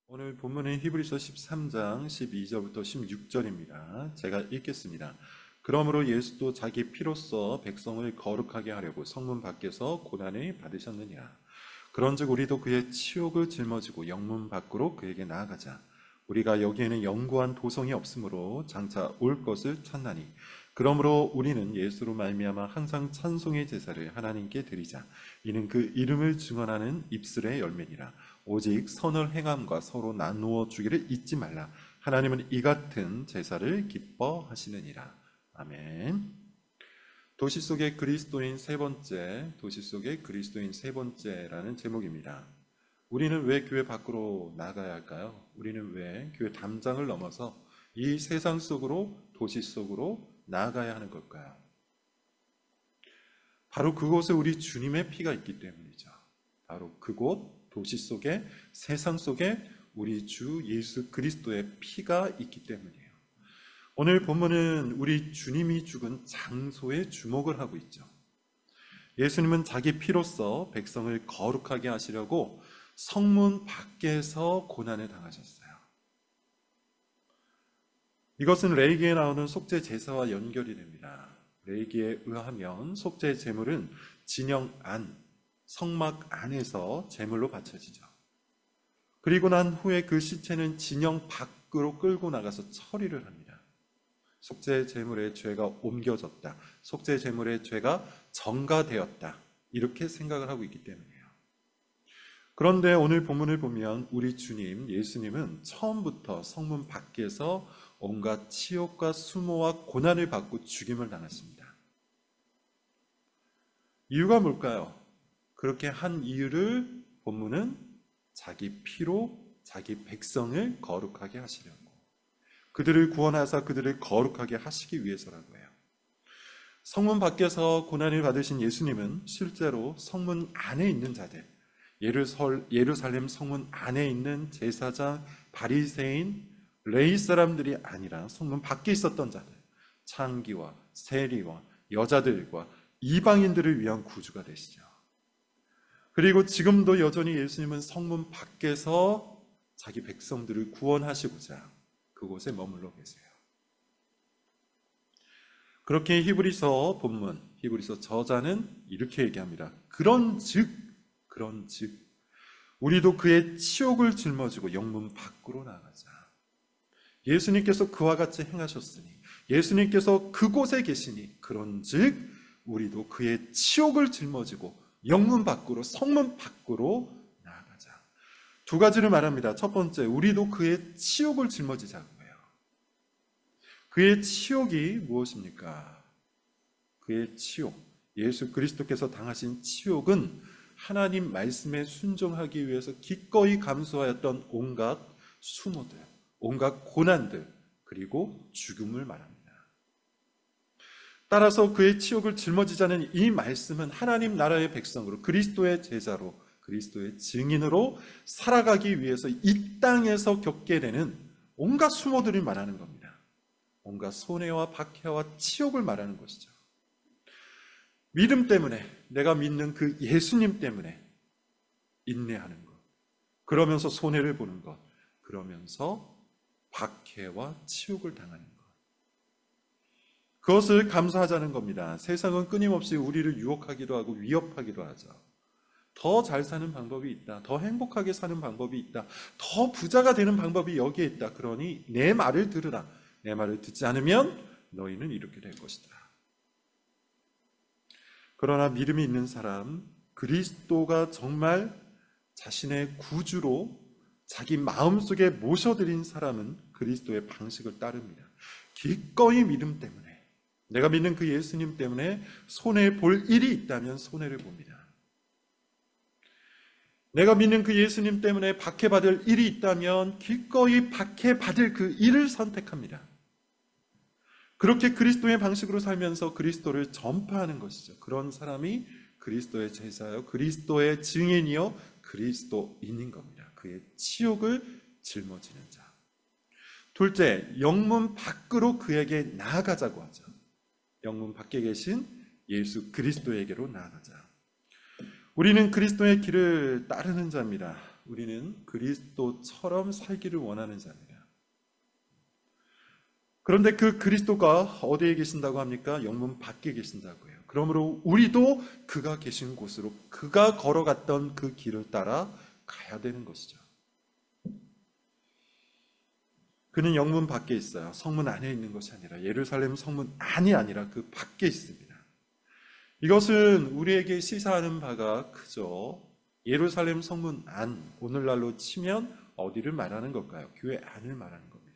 오늘 본문은 히브리서 13장 12절부터 16절입니다. 제가 읽겠습니다. 그러므로 예수도 자기 피로써 백성을 거룩하게 하려고 성문 밖에서 고난을 받으셨느니라. 그런즉 우리도 그의 치욕을 짊어지고 영문 밖으로 그에게 나아가자. 우리가 여기에는 영구한 도성이 없으므로 장차 올 것을 찾나니 그러므로 우리는 예수로 말미암아 항상 찬송의 제사를 하나님께 드리자. 이는 그 이름을 증언하는 입술의 열매니라. 오직 선을 행함과 서로 나누어 주기를 잊지 말라. 하나님은 이 같은 제사를 기뻐하시느니라. 아멘. 도시 속의 그리스도인 세 번째라는 제목입니다. 우리는 왜 교회 밖으로 나가야 할까요? 우리는 왜 교회 담장을 넘어서 이 세상 속으로, 도시 속으로 나아가야 하는 걸까요? 바로 그곳에 우리 주님의 피가 있기 때문이죠. 바로 그곳, 도시 속에, 세상 속에 우리 주 예수 그리스도의 피가 있기 때문이에요. 오늘 본문은 우리 주님이 죽은 장소에 주목을 하고 있죠. 예수님은 자기 피로써 백성을 거룩하게 하시려고 성문 밖에서 고난을 당하셨어요. 이것은 레위기에 나오는 속죄 제사와 연결이 됩니다. 레위기에 의하면 속죄 제물은 진영 안, 성막 안에서 제물로 바쳐지죠. 그리고 난 후에 그 시체는 진영 밖으로 끌고 나가서 처리를 합니다. 속죄 제물의 죄가 옮겨졌다. 속죄 제물의 죄가 전가되었다. 이렇게 생각을 하고 있기 때문이에요. 그런데 오늘 본문을 보면 우리 주님, 예수님은 처음부터 성문 밖에서 온갖 치욕과 수모와 고난을 받고 죽임을 당했습니다. 이유가 뭘까요? 그렇게 한 이유를 본문은 자기 피로 자기 백성을 거룩하게 하시려고, 그들을 구원하사 그들을 거룩하게 하시기 위해서라고 해요. 성문 밖에서 고난을 받으신 예수님은 실제로 성문 안에 있는 자들, 예루살렘 성문 안에 있는 제사장, 바리새인, 레위 사람들이 아니라 성문 밖에 있었던 자들, 창기와 세리와 여자들과 이방인들을 위한 구주가 되시죠. 그리고 지금도 여전히 예수님은 성문 밖에서 자기 백성들을 구원하시고자 그곳에 머물러 계세요. 그렇게 히브리서 본문, 히브리서 저자는 이렇게 얘기합니다. 그런즉 우리도 그의 치욕을 짊어지고 영문 밖으로 나가자. 예수님께서 그와 같이 행하셨으니, 예수님께서 그곳에 계시니, 그런즉 우리도 그의 치욕을 짊어지고 영문 밖으로, 성문 밖으로 나아가자. 두 가지를 말합니다. 첫 번째, 우리도 그의 치욕을 짊어지자고 해요. 그의 치욕이 무엇입니까? 그의 치욕, 예수 그리스도께서 당하신 치욕은 하나님 말씀에 순종하기 위해서 기꺼이 감수하였던 온갖 수모들, 온갖 고난들, 그리고 죽음을 말합니다. 따라서 그의 치욕을 짊어지자는 이 말씀은 하나님 나라의 백성으로, 그리스도의 제자로, 그리스도의 증인으로 살아가기 위해서 이 땅에서 겪게 되는 온갖 수모들을 말하는 겁니다. 온갖 손해와 박해와 치욕을 말하는 것이죠. 믿음 때문에, 내가 믿는 그 예수님 때문에 인내하는 것, 그러면서 손해를 보는 것, 그러면서 박해와 치욕을 당하는 것, 그것을 감수하자는 겁니다. 세상은 끊임없이 우리를 유혹하기도 하고 위협하기도 하죠. 더 잘 사는 방법이 있다, 더 행복하게 사는 방법이 있다, 더 부자가 되는 방법이 여기에 있다. 그러니 내 말을 들으라. 내 말을 듣지 않으면 너희는 이렇게 될 것이다. 그러나 믿음이 있는 사람, 그리스도가 정말 자신의 구주로 자기 마음속에 모셔드린 사람은 그리스도의 방식을 따릅니다. 기꺼이 믿음 때문에, 내가 믿는 그 예수님 때문에 손해볼 일이 있다면 손해를 봅니다. 내가 믿는 그 예수님 때문에 박해받을 일이 있다면 기꺼이 박해받을 그 일을 선택합니다. 그렇게 그리스도의 방식으로 살면서 그리스도를 전파하는 것이죠. 그런 사람이 그리스도의 제자요, 그리스도의 증인이요, 그리스도인인 겁니다. 그의 치욕을 짊어지는 자. 둘째, 영문 밖으로 그에게 나아가자고 하죠. 영문 밖에 계신 예수 그리스도에게로 나아가자. 우리는 그리스도의 길을 따르는 자입니다. 우리는 그리스도처럼 살기를 원하는 자입니다. 그런데 그 그리스도가 어디에 계신다고 합니까? 영문 밖에 계신다고 해요. 그러므로 우리도 그가 계신 곳으로, 그가 걸어갔던 그 길을 따라 가야 되는 것이죠. 그는 영문 밖에 있어요. 성문 안에 있는 것이 아니라, 예루살렘 성문 안이 아니라 그 밖에 있습니다. 이것은 우리에게 시사하는 바가 크죠. 예루살렘 성문 안, 오늘날로 치면 어디를 말하는 걸까요? 교회 안을 말하는 겁니다.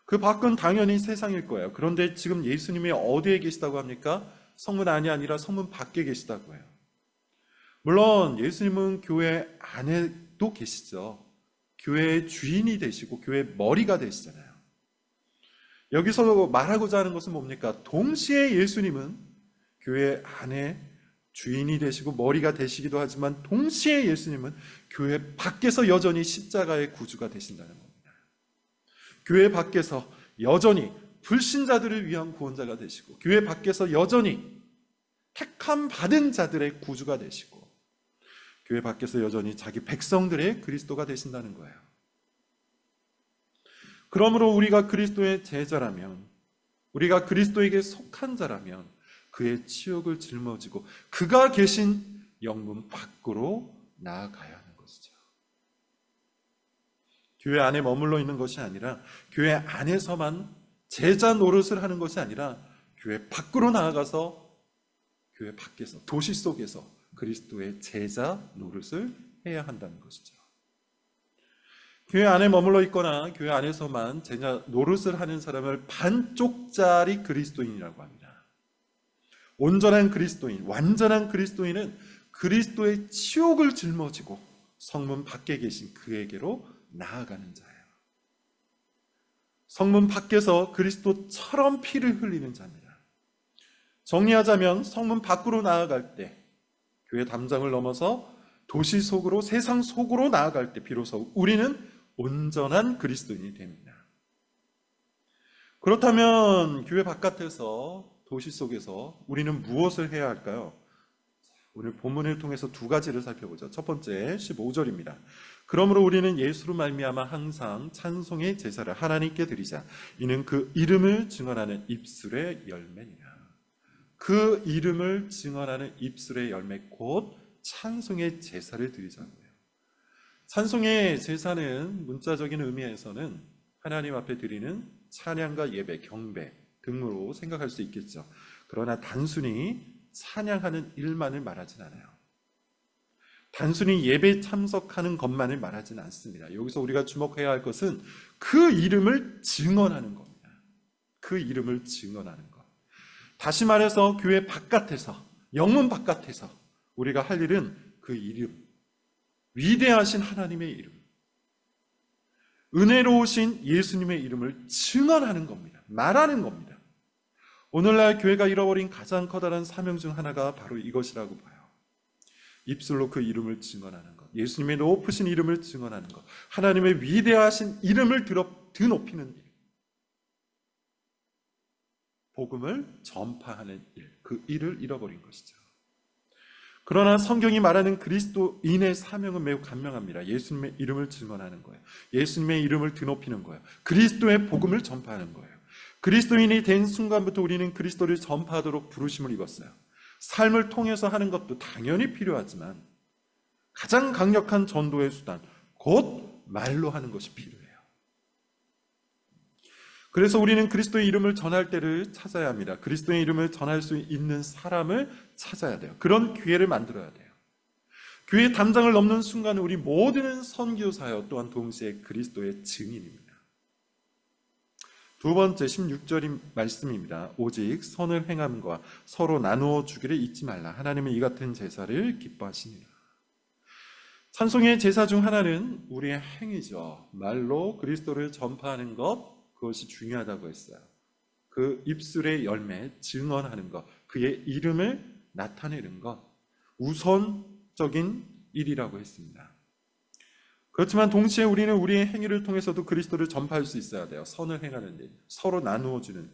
그 밖은 당연히 세상일 거예요. 그런데 지금 예수님이 어디에 계시다고 합니까? 성문 안이 아니라 성문 밖에 계시다고 해요. 물론 예수님은 교회 안에도 계시죠. 교회의 주인이 되시고 교회의 머리가 되시잖아요. 여기서 말하고자 하는 것은 뭡니까? 동시에 예수님은 교회 안에 주인이 되시고 머리가 되시기도 하지만 동시에 예수님은 교회 밖에서 여전히 십자가의 구주가 되신다는 겁니다. 교회 밖에서 여전히 불신자들을 위한 구원자가 되시고, 교회 밖에서 여전히 택함 받은 자들의 구주가 되시고, 교회 밖에서 여전히 자기 백성들의 그리스도가 되신다는 거예요. 그러므로 우리가 그리스도의 제자라면, 우리가 그리스도에게 속한 자라면 그의 치욕을 짊어지고 그가 계신 영문 밖으로 나아가야 하는 것이죠. 교회 안에 머물러 있는 것이 아니라, 교회 안에서만 제자 노릇을 하는 것이 아니라 교회 밖으로 나아가서 교회 밖에서, 도시 속에서 그리스도의 제자 노릇을 해야 한다는 것이죠. 교회 안에 머물러 있거나 교회 안에서만 제자 노릇을 하는 사람을 반쪽짜리 그리스도인이라고 합니다. 온전한 그리스도인, 완전한 그리스도인은 그리스도의 치욕을 짊어지고 성문 밖에 계신 그에게로 나아가는 자예요. 성문 밖에서 그리스도처럼 피를 흘리는 자입니다. 정리하자면 성문 밖으로 나아갈 때, 교회 담장을 넘어서 도시 속으로, 세상 속으로 나아갈 때 비로소 우리는 온전한 그리스도인이 됩니다. 그렇다면 교회 바깥에서, 도시 속에서 우리는 무엇을 해야 할까요? 오늘 본문을 통해서 두 가지를 살펴보죠. 첫 번째 15절입니다. 그러므로 우리는 예수로 말미암아 항상 찬송의 제사를 하나님께 드리자. 이는 그 이름을 증언하는 입술의 열매니라. 그 이름을 증언하는 입술의 열매 곧 찬송의 제사를 드리자고요. 찬송의 제사는 문자적인 의미에서는 하나님 앞에 드리는 찬양과 예배, 경배 등으로 생각할 수 있겠죠. 그러나 단순히 찬양하는 일만을 말하진 않아요. 단순히 예배 참석하는 것만을 말하진 않습니다. 여기서 우리가 주목해야 할 것은 그 이름을 증언하는 겁니다. 그 이름을 증언하는 것. 다시 말해서 교회 바깥에서, 영문 바깥에서 우리가 할 일은 그 이름, 위대하신 하나님의 이름, 은혜로우신 예수님의 이름을 증언하는 겁니다. 말하는 겁니다. 오늘날 교회가 잃어버린 가장 커다란 사명 중 하나가 바로 이것이라고 봐요. 입술로 그 이름을 증언하는 것, 예수님의 높으신 이름을 증언하는 것, 하나님의 위대하신 이름을 드높이는 일, 복음을 전파하는 일, 그 일을 잃어버린 것이죠. 그러나 성경이 말하는 그리스도인의 사명은 매우 간명합니다. 예수님의 이름을 증언하는 거예요. 예수님의 이름을 드높이는 거예요. 그리스도의 복음을 전파하는 거예요. 그리스도인이 된 순간부터 우리는 그리스도를 전파하도록 부르심을 입었어요. 삶을 통해서 하는 것도 당연히 필요하지만 가장 강력한 전도의 수단, 곧 말로 하는 것이 필요해요. 그래서 우리는 그리스도의 이름을 전할 때를 찾아야 합니다. 그리스도의 이름을 전할 수 있는 사람을 찾아야 돼요. 그런 기회를 만들어야 돼요. 교회 담장을 넘는 순간 우리 모두는 선교사요, 또한 동시에 그리스도의 증인입니다. 두 번째 16절 말씀입니다. 오직 선을 행함과 서로 나누어 주기를 잊지 말라. 하나님은 이 같은 제사를 기뻐하시니라. 찬송의 제사 중 하나는 우리의 행위죠. 말로 그리스도를 전파하는 것, 그것이 중요하다고 했어요. 그 입술의 열매, 증언하는 것, 그의 이름을 나타내는 것, 우선적인 일이라고 했습니다. 그렇지만 동시에 우리는 우리의 행위를 통해서도 그리스도를 전파할 수 있어야 돼요. 선을 행하는 일, 서로 나누어주는 일.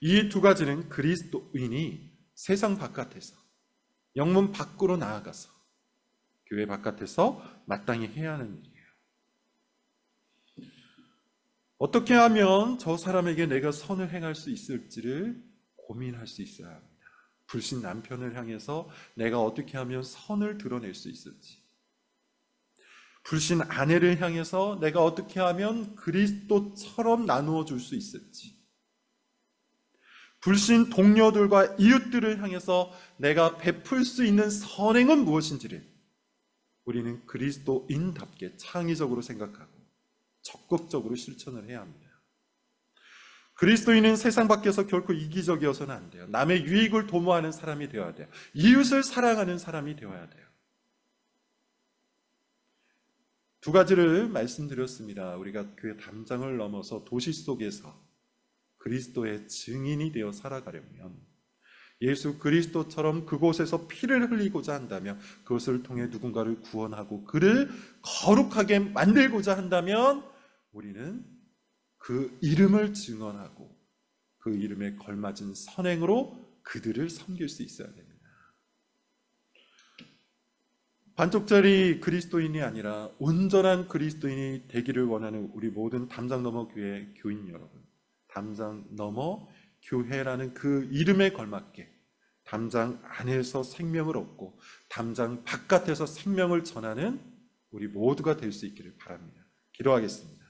이 두 가지는 그리스도인이 세상 바깥에서, 영문 밖으로 나아가서 교회 바깥에서 마땅히 해야 하는 일이에요. 어떻게 하면 저 사람에게 내가 선을 행할 수 있을지를 고민할 수 있어야 합니다. 불신 남편을 향해서 내가 어떻게 하면 선을 드러낼 수 있을지, 불신 아내를 향해서 내가 어떻게 하면 그리스도처럼 나누어 줄 수 있을지, 불신 동료들과 이웃들을 향해서 내가 베풀 수 있는 선행은 무엇인지를 우리는 그리스도인답게 창의적으로 생각하고 적극적으로 실천을 해야 합니다. 그리스도인은 세상 밖에서 결코 이기적이어서는 안 돼요. 남의 유익을 도모하는 사람이 되어야 돼요. 이웃을 사랑하는 사람이 되어야 돼요. 두 가지를 말씀드렸습니다. 우리가 그 담장을 넘어서 도시 속에서 그리스도의 증인이 되어 살아가려면, 예수 그리스도처럼 그곳에서 피를 흘리고자 한다면, 그것을 통해 누군가를 구원하고 그를 거룩하게 만들고자 한다면 우리는 그 이름을 증언하고 그 이름에 걸맞은 선행으로 그들을 섬길 수 있어야 됩니다. 반쪽짜리 그리스도인이 아니라 온전한 그리스도인이 되기를 원하는 우리 모든 담장 너머 교회 교인 여러분, 담장 너머 교회라는 그 이름에 걸맞게 담장 안에서 생명을 얻고 담장 바깥에서 생명을 전하는 우리 모두가 될 수 있기를 바랍니다. 기도하겠습니다.